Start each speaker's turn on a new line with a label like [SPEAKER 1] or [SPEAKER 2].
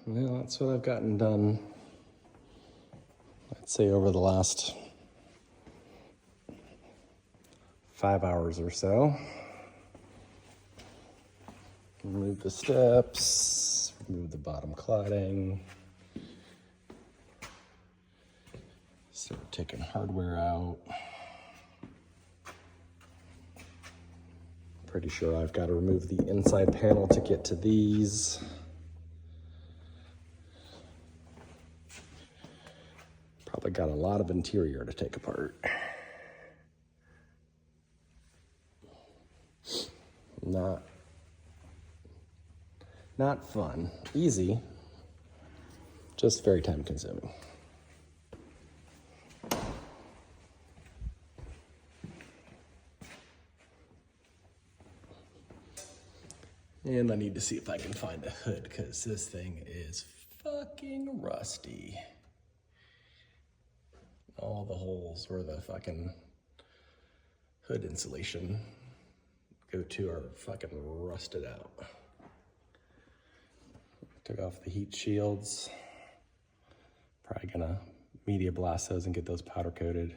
[SPEAKER 1] Well, that's what I've gotten done, I'd say, over the last 5 hours or so. Remove the steps, remove the bottom cladding, start taking hardware out. Pretty sure I've got to remove the inside panel to get to these. Probably got a lot of interior to take apart. Not fun. Easy, just very time consuming. And I need to see if I can find a hood because this thing is fucking rusty. All the holes where the fucking hood insulation go to are fucking rusted out. Took off the heat shields. Probably gonna media blast those and get those powder coated.